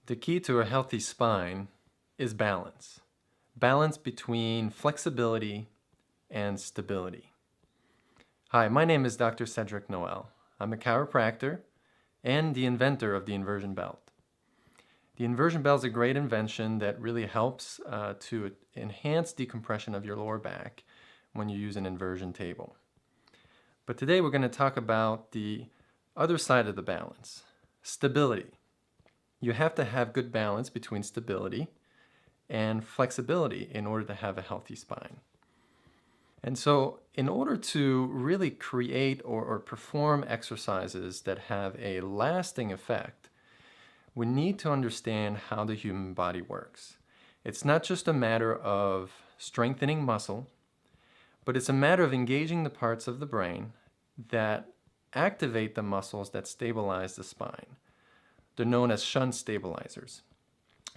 The key to a healthy spine is balance. Balance between flexibility and stability. Hi, my name is Dr. Cedric Noel. I'm a chiropractor and the inventor of the inversion belt. The inversion belt is a great invention that really helps to enhance decompression of your lower back when you use an inversion table. But today we're going to talk about the other side of the balance, stability. You have to have good balance between stability and flexibility in order to have a healthy spine. And so in order to really create or perform exercises that have a lasting effect, we need to understand how the human body works. It's not just a matter of strengthening muscle, but it's a matter of engaging the parts of the brain that activate the muscles that stabilize the spine. They're known as shunt stabilizers.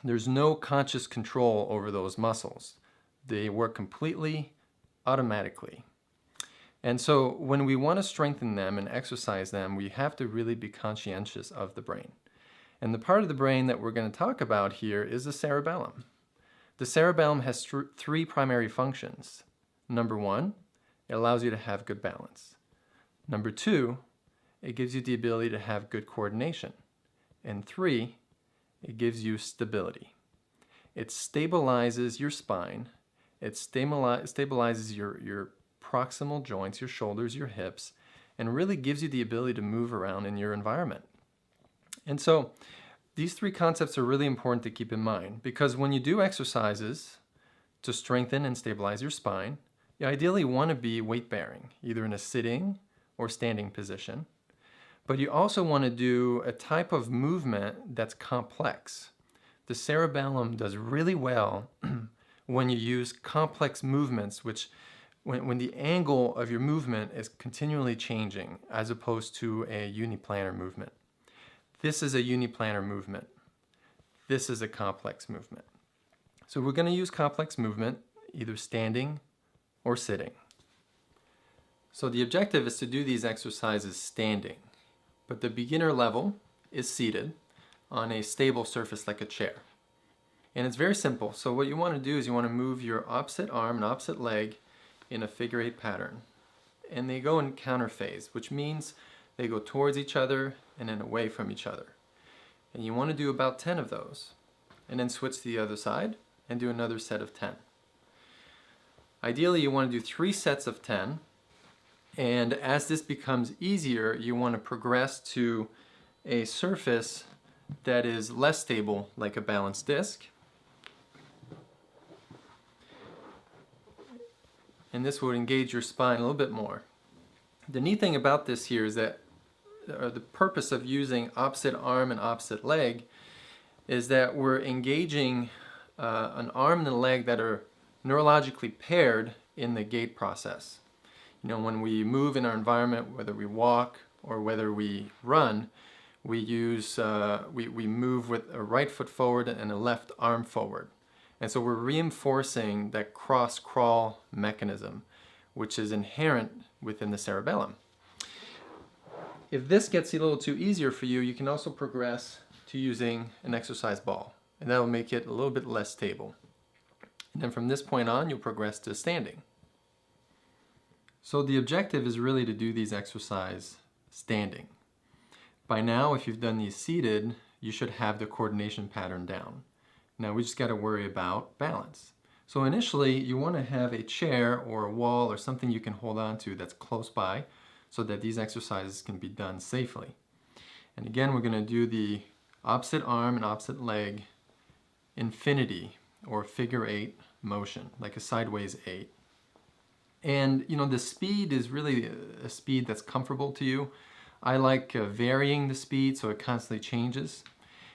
There's no conscious control over those muscles. They work completely automatically. And so when we want to strengthen them and exercise them, we have to really be conscientious of the brain. And the part of the brain that we're going to talk about here is the cerebellum. The cerebellum has three primary functions. Number one, it allows you to have good balance. Number two, it gives you the ability to have good coordination. And three, it gives you stability. It stabilizes your spine. It stabilizes your proximal joints, your shoulders, your hips, and really gives you the ability to move around in your environment. And so these three concepts are really important to keep in mind because when you do exercises to strengthen and stabilize your spine, you ideally want to be weight-bearing, either in a sitting or standing position. But you also want to do a type of movement that's complex. The cerebellum does really well when you use complex movements, which when the angle of your movement is continually changing as opposed to a uniplanar movement. This is a uniplanar movement. This is a complex movement. So we're going to use complex movement, either standing or sitting. So the objective is to do these exercises standing. But the beginner level is seated on a stable surface like a chair. And it's very simple. So what you want to do is you want to move your opposite arm and opposite leg in a figure eight pattern. And they go in counter phase, which means they go towards each other and then away from each other. And you want to do about 10 of those. And then switch to the other side and do another set of 10. Ideally, you want to do 3 sets of 10. And as this becomes easier, you want to progress to a surface that is less stable, like a balanced disc. And this would engage your spine a little bit more. The neat thing about this here is that the purpose of using opposite arm and opposite leg is that we're engaging an arm and a leg that are neurologically paired in the gait process. You know, when we move in our environment, whether we walk or whether we run, we move with a right foot forward and a left arm forward. And so we're reinforcing that cross-crawl mechanism, which is inherent within the cerebellum. If this gets a little too easier for you, you can also progress to using an exercise ball, and that will make it a little bit less stable. And then from this point on, you'll progress to standing. So the objective is really to do these exercises standing. By now, if you've done these seated, you should have the coordination pattern down. Now we just got to worry about balance. So initially, you want to have a chair or a wall or something you can hold on to that's close by so that these exercises can be done safely. And again, we're going to do the opposite arm and opposite leg infinity or figure eight motion, like a sideways 8. And you know, the speed is really a speed that's comfortable to you. I like varying the speed so it constantly changes,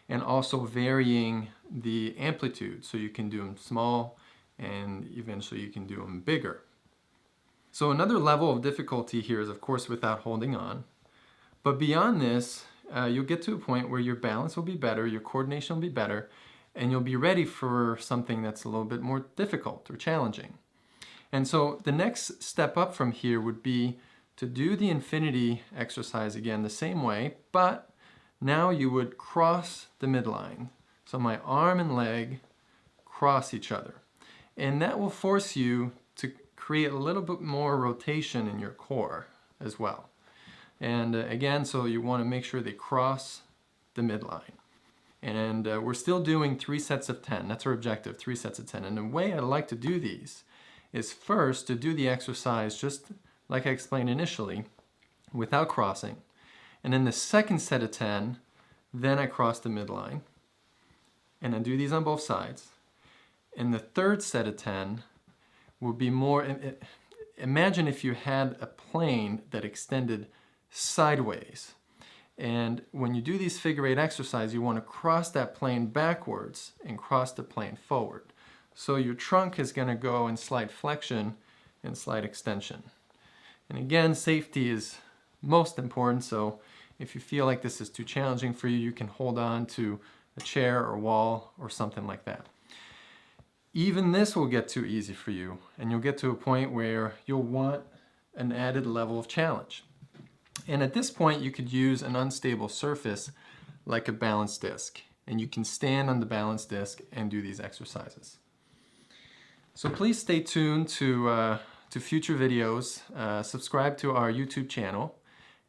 and also varying the amplitude so you can do them small and eventually you can do them bigger. So another level of difficulty here is, of course, without holding on. But beyond this, you'll get to a point where your balance will be better, your coordination will be better, and you'll be ready for something that's a little bit more difficult or challenging. And so the next step up from here would be to do the infinity exercise again the same way, but now you would cross the midline. So my arm and leg cross each other. And that will force you to create a little bit more rotation in your core as well. And again, so you want to make sure they cross the midline. And we're still doing 3 sets of 10. That's our objective, 3 sets of 10. And the way I like to do these is first to do the exercise just like I explained initially, without crossing. And then the second set of 10, then I cross the midline. And then do these on both sides. And the third set of 10 will be more, imagine if you had a plane that extended sideways. And when you do these figure 8 exercises, you want to cross that plane backwards and cross the plane forward. So your trunk is going to go in slight flexion and slight extension. And again, safety is most important, so if you feel like this is too challenging for you, you can hold on to a chair or wall or something like that. Even this will get too easy for you, and you'll get to a point where you'll want an added level of challenge. And at this point, you could use an unstable surface like a balance disc, and you can stand on the balance disc and do these exercises. So please stay tuned to future videos. Subscribe to our YouTube channel,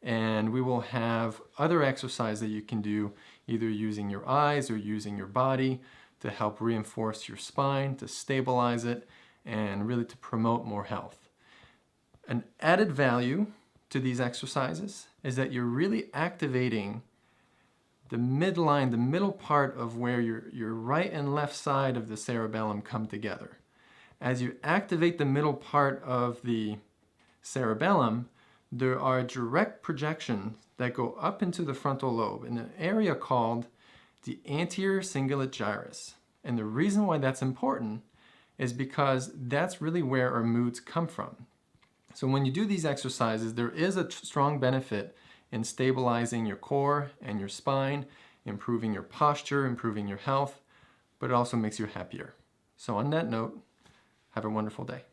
and we will have other exercises that you can do either using your eyes or using your body to help reinforce your spine, to stabilize it, and really to promote more health. An added value to these exercises is that you're really activating the midline, the middle part of where your right and left side of the cerebellum come together. As you activate the middle part of the cerebellum, there are direct projections that go up into the frontal lobe in an area called the anterior cingulate gyrus. And the reason why that's important is because that's really where our moods come from. So when you do these exercises, there is a strong benefit in stabilizing your core and your spine, improving your posture, improving your health, but it also makes you happier. So on that note, have a wonderful day.